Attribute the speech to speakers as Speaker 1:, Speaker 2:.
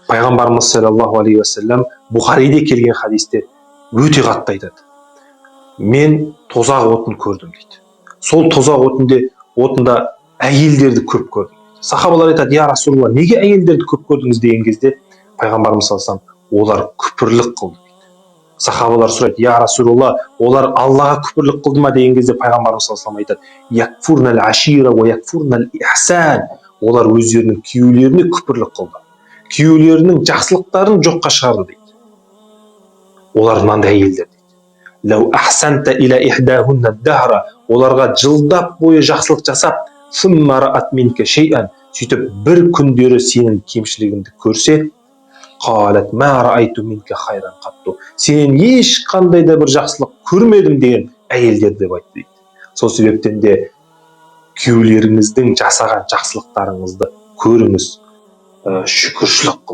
Speaker 1: Пайғамбарымыз саллаллаху алейхи уассалам Бұхариде келген хадисте өте қатты айтады. Мен тозақ отын көрдім дейді. Сол тозақ отында әйелдерді көп көрдім. Сахабалар айтады: я Расулалла, неге әйелдерді көп көрдіңіз деген кезде, пайғамбарымыз саллаллаху алейхи вассалам: олар күпірлік қылды дейді. Сахабалар сұрайды: я Расулалла, олар Аллаға күпірлік қылды ма деген кезде, пайғамбарымыз саллаллаху алейхи вассалам айтады: якфурнал ашира ва якфурнал ихсан. Олар өздерінің күйеулеріне күпірлік қылды, күйеулерінің жақсылықтарын жоққа шығарды дейді. Олар мынандай әйелдер дейді: лау ахсанта иля ихдахунна дахра. Оларға жылдап бойы жақсылық жасап, сумма раат минка шейан, сөйтіп бір күндері сенің кемшілігіңді көрсе, қалат ма раайту минка хайран қатту. Сенен ешқандай да бір жақсылық көрмедім деген әйелдер деп айтты дейді. Сол себептен де күйеулеріңіздің жасаған жақсылықтарыңызды көріңіз, шүкіршілік қылыңыз.